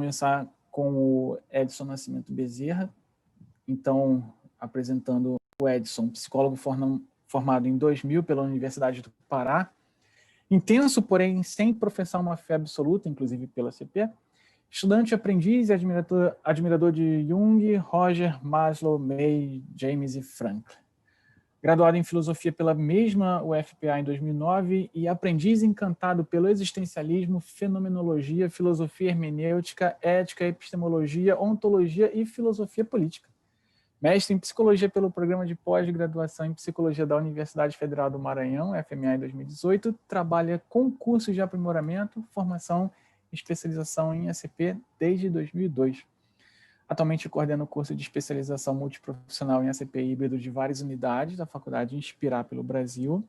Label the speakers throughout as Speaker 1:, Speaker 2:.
Speaker 1: Começar com o Edson Nascimento Bezerra. Então, apresentando o Edson, psicólogo formado em 2000 pela Universidade do Pará. Intenso, porém sem professar uma fé absoluta, inclusive pela CP. Estudante, aprendiz e admirador de Jung, Roger, Maslow, May, James e Frankl. Graduado em filosofia pela mesma UFPA em 2009 e aprendiz encantado pelo existencialismo, fenomenologia, filosofia hermenêutica, ética, epistemologia, ontologia e filosofia política. Mestre em psicologia pelo programa de pós-graduação em psicologia da Universidade Federal do Maranhão, FMA, em 2018, trabalha com cursos de aprimoramento, formação e especialização em ACP desde 2002. Atualmente coordena o curso de especialização multiprofissional em ACP híbrido de várias unidades da Faculdade Inspirar pelo Brasil.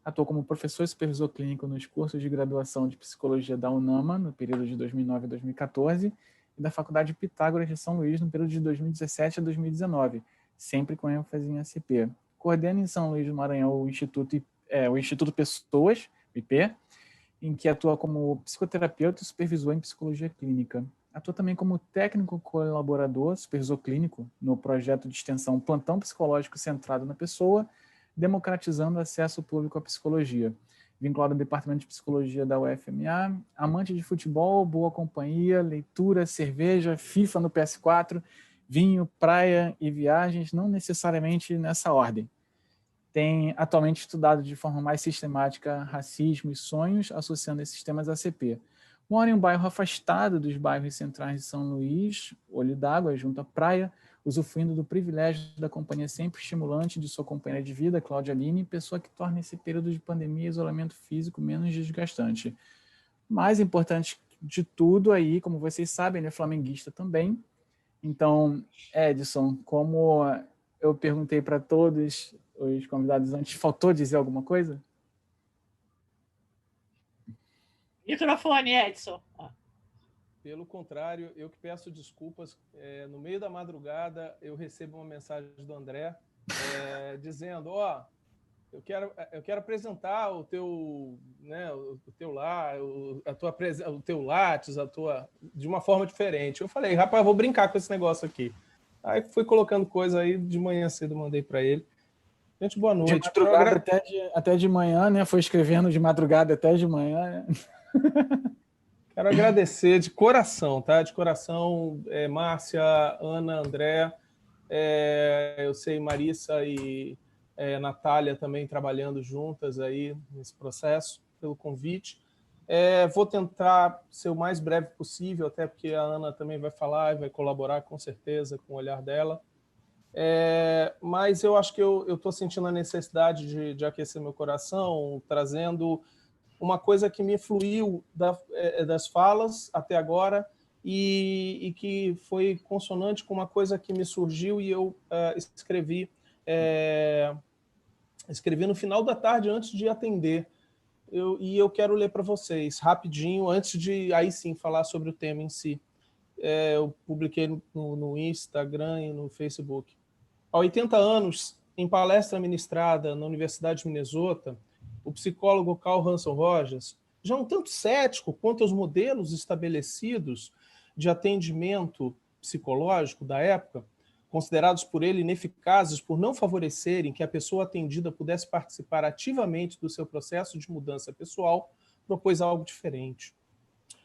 Speaker 1: Atuou como professor e supervisor clínico nos cursos de graduação de psicologia da UNAMA, no período de 2009 a 2014, e da Faculdade Pitágoras de São Luís, no período de 2017 a 2019, sempre com ênfase em ACP. Coordena em São Luís do Maranhão o Instituto Pessoas, IP, em que atua como psicoterapeuta e supervisor em psicologia clínica. Atua também como técnico colaborador, supervisor clínico, no projeto de extensão Plantão Psicológico Centrado na Pessoa, democratizando o acesso público à psicologia. Vinculado ao Departamento de Psicologia da UFMA, amante de futebol, boa companhia, leitura, cerveja, FIFA no PS4, vinho, praia e viagens, não necessariamente nessa ordem. Tem atualmente estudado de forma mais sistemática racismo e sonhos, associando esses temas à CP. Mora em um bairro afastado dos bairros centrais de São Luís, Olho d'Água, junto à praia, usufruindo do privilégio da companhia sempre estimulante de sua companheira de vida, Cláudia Aline, pessoa que torna esse período de pandemia e isolamento físico menos desgastante. Mais importante de tudo aí, como vocês sabem, ele é flamenguista também. Então, Edson, como eu perguntei para todos os convidados antes, faltou dizer alguma coisa?
Speaker 2: Microfone, Edson.
Speaker 3: Pelo contrário, eu que peço desculpas. No meio da madrugada, eu recebo uma mensagem do André dizendo, eu quero apresentar o teu, né, o teu Lattes, de uma forma diferente. Eu falei, rapaz, vou brincar com esse negócio aqui. Aí fui colocando coisa aí, de manhã cedo mandei para ele. Gente, boa noite.
Speaker 1: De madrugada até de manhã, né? Foi escrevendo de madrugada até de manhã. Né?
Speaker 3: Quero agradecer de coração, tá? De coração, Márcia, Ana, André, eu sei Marissa e Natália também trabalhando juntas aí nesse processo, pelo convite. Vou tentar ser o mais breve possível, até porque a Ana também vai falar e vai colaborar com certeza com o olhar dela. Mas eu acho que eu estou sentindo a necessidade de aquecer meu coração, trazendo uma coisa que me fluiu das falas até agora e que foi consonante com uma coisa que me surgiu e eu escrevi no final da tarde antes de atender. Eu quero ler para vocês rapidinho, antes de aí sim falar sobre o tema em si. Eu publiquei no Instagram e no Facebook. Há 80 anos, em palestra ministrada na Universidade de Minnesota, o psicólogo Carl Hanson Rogers, já um tanto cético quanto aos modelos estabelecidos de atendimento psicológico da época, considerados por ele ineficazes por não favorecerem que a pessoa atendida pudesse participar ativamente do seu processo de mudança pessoal, propôs algo diferente.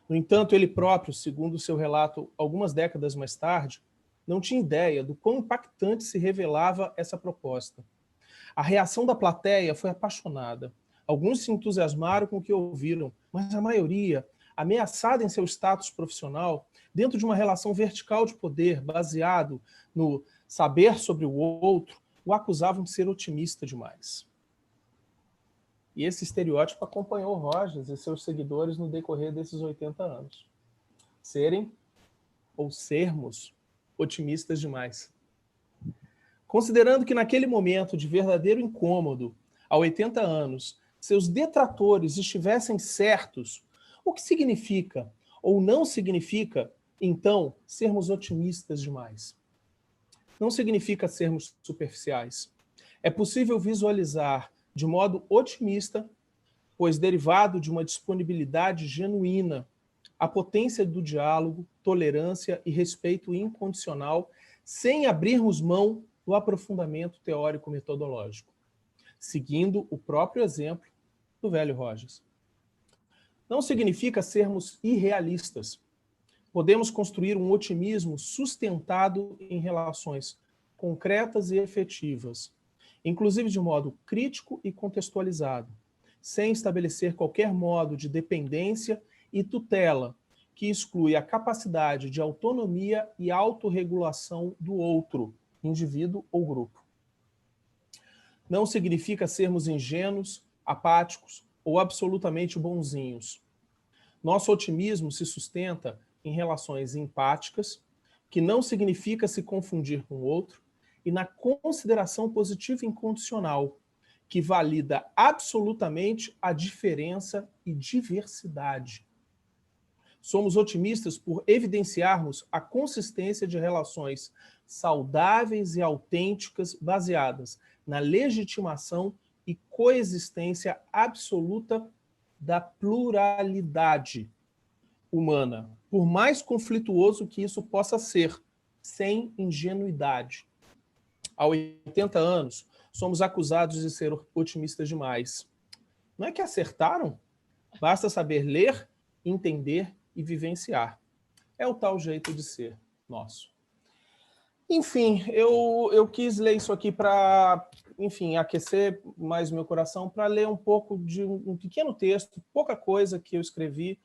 Speaker 3: No entanto, ele próprio, segundo seu relato algumas décadas mais tarde, não tinha ideia do quão impactante se revelava essa proposta. A reação da plateia foi apaixonada. Alguns se entusiasmaram com o que ouviram, mas a maioria, ameaçada em seu status profissional, dentro de uma relação vertical de poder baseado no saber sobre o outro, o acusavam de ser otimista demais. E esse estereótipo acompanhou Rogers e seus seguidores no decorrer desses 80 anos. Serem ou sermos otimistas demais. Considerando que naquele momento de verdadeiro incômodo, há 80 anos, seus detratores estivessem certos, o que significa ou não significa, então, sermos otimistas demais? Não significa sermos superficiais. É possível visualizar de modo otimista, pois derivado de uma disponibilidade genuína a potência do diálogo, tolerância e respeito incondicional, sem abrirmos mão do aprofundamento teórico-metodológico, seguindo o próprio exemplo do velho Rogers. Não significa sermos irrealistas. Podemos construir um otimismo sustentado em relações concretas e efetivas, inclusive de modo crítico e contextualizado, sem estabelecer qualquer modo de dependência e tutela que exclui a capacidade de autonomia e autorregulação do outro, indivíduo ou grupo. Não significa sermos ingênuos, apáticos ou absolutamente bonzinhos. Nosso otimismo se sustenta em relações empáticas, que não significa se confundir com o outro, e na consideração positiva incondicional, que valida absolutamente a diferença e diversidade. Somos otimistas por evidenciarmos a consistência de relações saudáveis e autênticas baseadas na legitimação e coexistência absoluta da pluralidade humana, por mais conflituoso que isso possa ser, sem ingenuidade. Há 80 anos, somos acusados de ser otimistas demais. Não é que acertaram? Basta saber ler, entender e vivenciar. É o tal jeito de ser nosso. Enfim, eu quis ler isso aqui para, enfim, aquecer mais meu coração, para ler um pouco de um pequeno texto, pouca coisa que eu escrevi,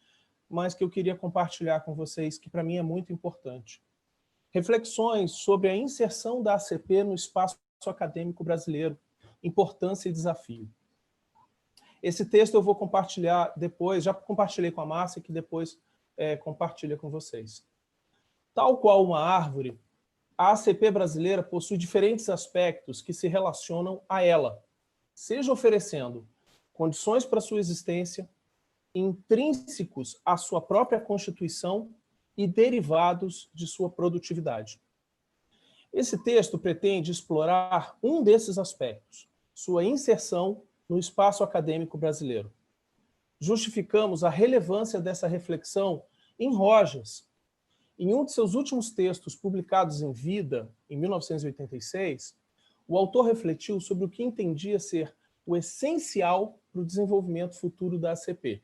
Speaker 3: mas que eu queria compartilhar com vocês, que para mim é muito importante. Reflexões sobre a inserção da ACP no espaço acadêmico brasileiro, importância e desafio. Esse texto eu vou compartilhar depois, já compartilhei com a Márcia, que depois compartilha com vocês. Tal qual uma árvore, a ACP brasileira possui diferentes aspectos que se relacionam a ela, seja oferecendo condições para sua existência, intrínsecos à sua própria Constituição e derivados de sua produtividade. Esse texto pretende explorar um desses aspectos, sua inserção no espaço acadêmico brasileiro. Justificamos a relevância dessa reflexão em Rogers. Em um de seus últimos textos publicados em vida, em 1986, o autor refletiu sobre o que entendia ser o essencial para o desenvolvimento futuro da ACP.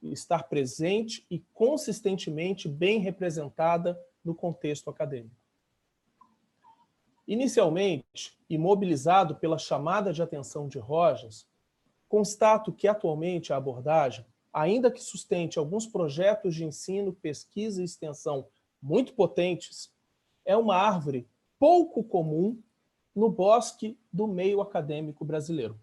Speaker 3: Estar presente e consistentemente bem representada no contexto acadêmico. Inicialmente, e mobilizado pela chamada de atenção de Rogers, constato que atualmente a abordagem, ainda que sustente alguns projetos de ensino, pesquisa e extensão muito potentes, é uma árvore pouco comum no bosque do meio acadêmico brasileiro.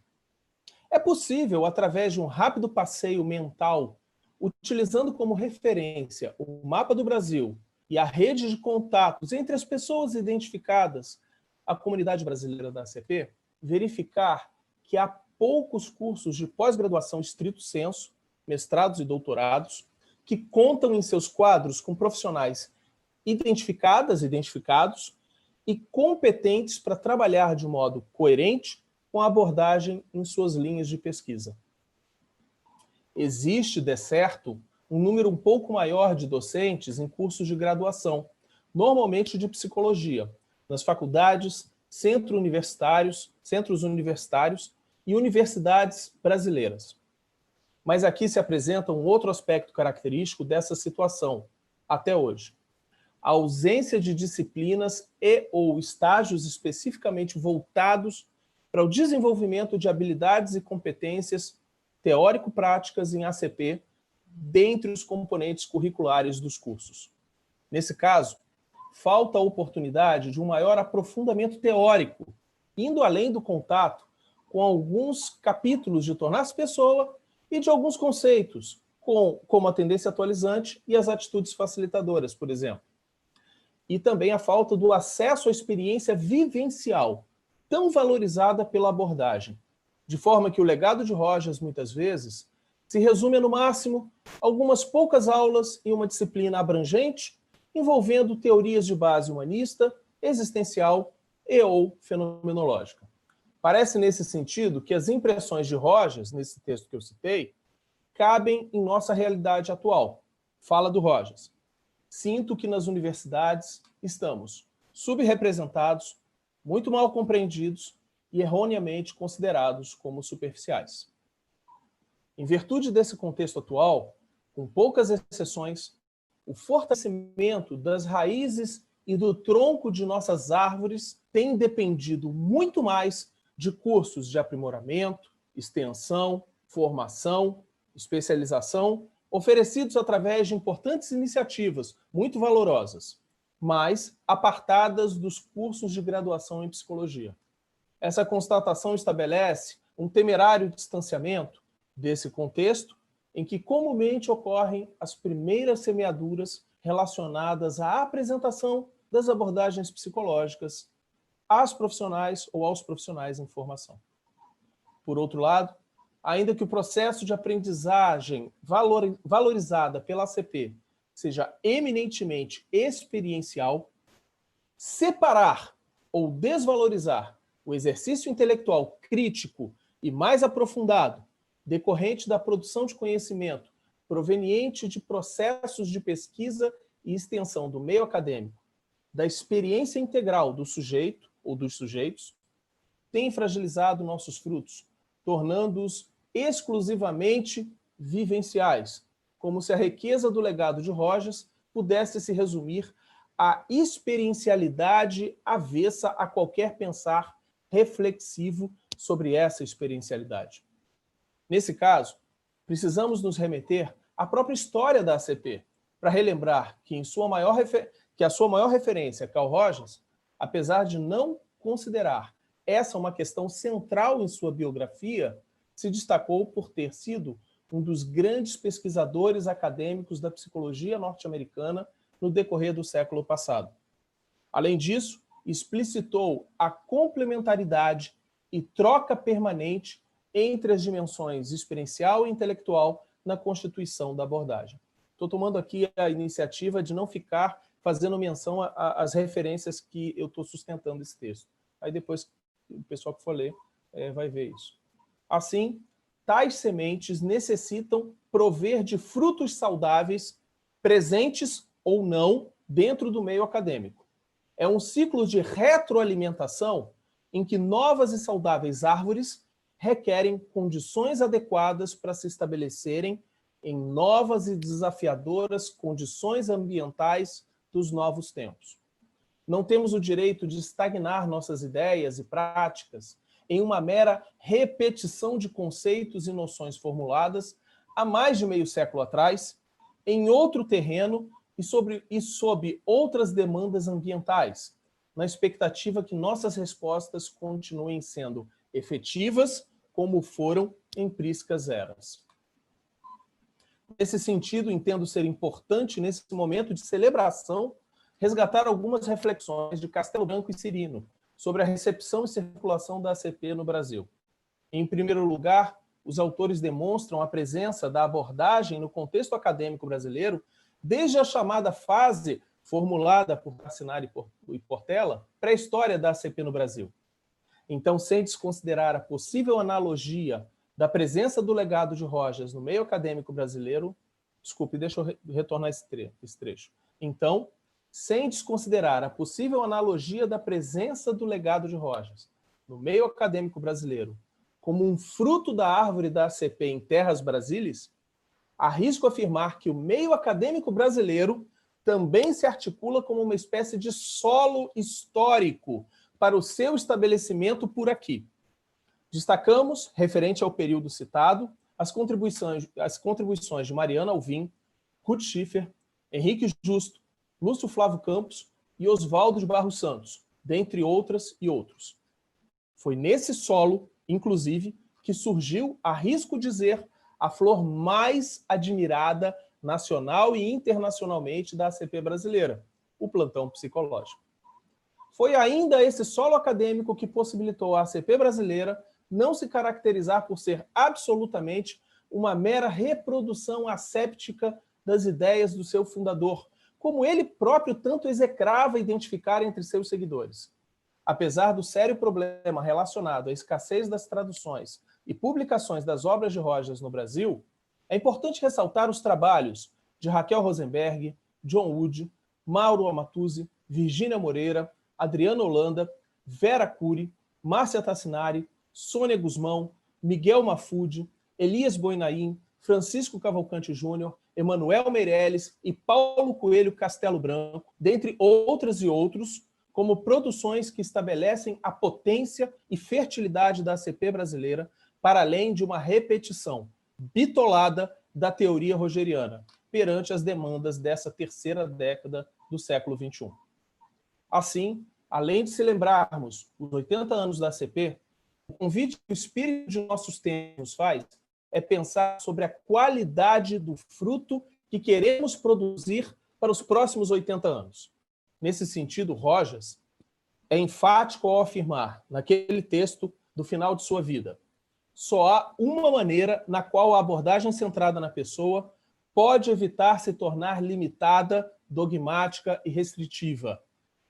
Speaker 3: É possível, através de um rápido passeio mental, utilizando como referência o mapa do Brasil e a rede de contatos entre as pessoas identificadas à comunidade brasileira da ACP, verificar que há poucos cursos de pós-graduação estrito sensu, mestrados e doutorados, que contam em seus quadros com profissionais identificados e competentes para trabalhar de modo coerente com a abordagem em suas linhas de pesquisa. Existe, de certo, um número um pouco maior de docentes em cursos de graduação, normalmente de psicologia, nas faculdades, centros universitários e universidades brasileiras. Mas aqui se apresenta um outro aspecto característico dessa situação, até hoje. A ausência de disciplinas e ou estágios especificamente voltados para o desenvolvimento de habilidades e competências teórico-práticas em ACP, dentre os componentes curriculares dos cursos. Nesse caso, falta a oportunidade de um maior aprofundamento teórico, indo além do contato com alguns capítulos de Tornar-se Pessoa e de alguns conceitos, como a tendência atualizante e as atitudes facilitadoras, por exemplo. E também a falta do acesso à experiência vivencial, tão valorizada pela abordagem, de forma que o legado de Rogers, muitas vezes, se resume no máximo algumas poucas aulas em uma disciplina abrangente, envolvendo teorias de base humanista, existencial e ou fenomenológica. Parece, nesse sentido, que as impressões de Rogers, nesse texto que eu citei, cabem em nossa realidade atual, Fala do Rogers. Sinto que nas universidades estamos subrepresentados, muito mal compreendidos e erroneamente considerados como superficiais. Em virtude desse contexto atual, com poucas exceções, o fortalecimento das raízes e do tronco de nossas árvores tem dependido muito mais de cursos de aprimoramento, extensão, formação, especialização, oferecidos através de importantes iniciativas muito valorosas, mas apartadas dos cursos de graduação em psicologia. Essa constatação estabelece um temerário distanciamento desse contexto em que comumente ocorrem as primeiras semeaduras relacionadas à apresentação das abordagens psicológicas às profissionais ou aos profissionais em formação. Por outro lado, ainda que o processo de aprendizagem valorizada pela ACP seja eminentemente experiencial, separar ou desvalorizar o exercício intelectual crítico e mais aprofundado, decorrente da produção de conhecimento proveniente de processos de pesquisa e extensão do meio acadêmico, da experiência integral do sujeito ou dos sujeitos, tem fragilizado nossos frutos, tornando-os exclusivamente vivenciais, como se a riqueza do legado de Rogers pudesse se resumir à experiencialidade avessa a qualquer pensar reflexivo sobre essa experiencialidade. Nesse caso, precisamos nos remeter à própria história da ACP, para relembrar que, a sua maior referência, Carl Rogers, apesar de não considerar essa uma questão central em sua biografia, se destacou por ter sido um dos grandes pesquisadores acadêmicos da psicologia norte-americana no decorrer do século passado. Além disso, explicitou a complementaridade e troca permanente entre as dimensões experiencial e intelectual na constituição da abordagem. Estou tomando aqui a iniciativa de não ficar fazendo menção às referências que eu estou sustentando esse texto. Aí depois o pessoal que for ler vai ver isso. Assim, tais sementes necessitam prover de frutos saudáveis, presentes ou não, dentro do meio acadêmico. É um ciclo de retroalimentação em que novas e saudáveis árvores requerem condições adequadas para se estabelecerem em novas e desafiadoras condições ambientais dos novos tempos. Não temos o direito de estagnar nossas ideias e práticas em uma mera repetição de conceitos e noções formuladas há mais de meio século atrás, em outro terreno e sob outras demandas ambientais, na expectativa que nossas respostas continuem sendo efetivas, como foram em priscas eras. Nesse sentido, entendo ser importante, nesse momento de celebração, resgatar algumas reflexões de Castelo Branco e Cirino sobre a recepção e circulação da ACP no Brasil. Em primeiro lugar, os autores demonstram a presença da abordagem no contexto acadêmico brasileiro desde a chamada fase formulada por Tassinari e Portela, pré-história da ACP no Brasil. Então, sem desconsiderar a possível analogia da presença do legado de Rogers no meio acadêmico brasileiro, desculpe, deixa eu retornar esse trecho. Então, sem desconsiderar a possível analogia da presença do legado de Rogers no meio acadêmico brasileiro como um fruto da árvore da ACP em terras brasílias, arrisco afirmar que o meio acadêmico brasileiro também se articula como uma espécie de solo histórico para o seu estabelecimento por aqui. Destacamos, referente ao período citado, as contribuições de Mariana Alvim, Ruth Schiffer, Henrique Justo, Lúcio Flávio Campos e Oswaldo de Barros Santos, dentre outras e outros. Foi nesse solo, inclusive, que surgiu, arrisco dizer, a flor mais admirada nacional e internacionalmente da ACP brasileira, o plantão psicológico. Foi ainda esse solo acadêmico que possibilitou a ACP brasileira não se caracterizar por ser absolutamente uma mera reprodução asséptica das ideias do seu fundador, como ele próprio tanto execrava identificar entre seus seguidores. Apesar do sério problema relacionado à escassez das traduções e publicações das obras de Rogers no Brasil, é importante ressaltar os trabalhos de Raquel Rosenberg, John Wood, Mauro Amatuzzi, Virgínia Moreira, Adriana Holanda, Vera Cury, Márcia Tassinari, Sônia Guzmão, Miguel Mafude, Elias Boinaim, Francisco Cavalcante Júnior, Emanuel Meirelles e Paulo Coelho Castelo Branco, dentre outras e outros, como produções que estabelecem a potência e fertilidade da ACP brasileira, para além de uma repetição bitolada da teoria rogeriana, perante as demandas dessa terceira década do século XXI. Assim, além de se lembrarmos os 80 anos da ACP, o convite que o espírito de nossos tempos nos faz é pensar sobre a qualidade do fruto que queremos produzir para os próximos 80 anos. Nesse sentido, Rojas é enfático ao afirmar, naquele texto do final de sua vida, só há uma maneira na qual a abordagem centrada na pessoa pode evitar se tornar limitada, dogmática e restritiva.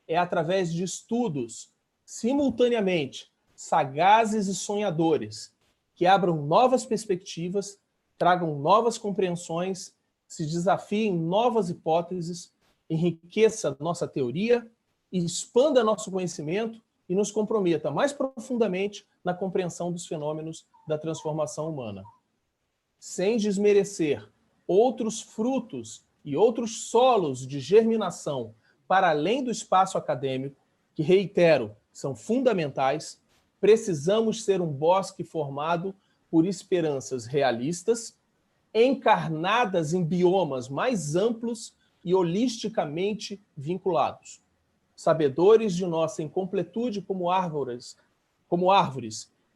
Speaker 3: É através de estudos, simultaneamente, sagazes e sonhadores, que abram novas perspectivas, tragam novas compreensões, se desafiem novas hipóteses, enriqueça nossa teoria, expanda nosso conhecimento e nos comprometa mais profundamente na compreensão dos fenômenos da transformação humana. Sem desmerecer outros frutos e outros solos de germinação para além do espaço acadêmico, que, reitero, são fundamentais, precisamos ser um bosque formado por esperanças realistas, encarnadas em biomas mais amplos e holisticamente vinculados. Sabedores de nossa incompletude como árvores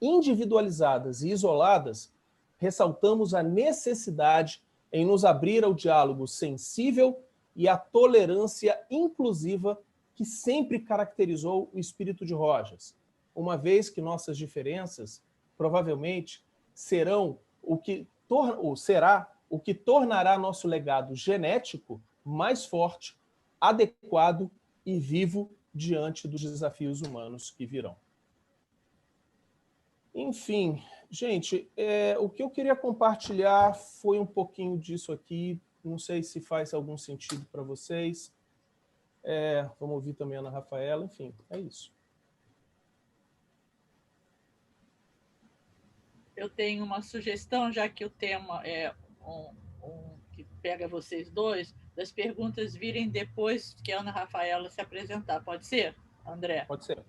Speaker 3: individualizadas e isoladas, ressaltamos a necessidade em nos abrir ao diálogo sensível e à tolerância inclusiva que sempre caracterizou o espírito de Rojas, uma vez que nossas diferenças provavelmente será o que tornará nosso legado genético mais forte, adequado e vivo diante dos desafios humanos que virão. Enfim, gente, o que eu queria compartilhar foi um pouquinho disso aqui. Não sei se faz algum sentido para vocês. Vamos ouvir também a Ana Rafaela. Enfim, é isso.
Speaker 2: Eu tenho uma sugestão, já que o tema é que pega vocês dois, das perguntas virem depois que a Ana Rafaela se apresentar. Pode ser, André?
Speaker 3: Pode ser.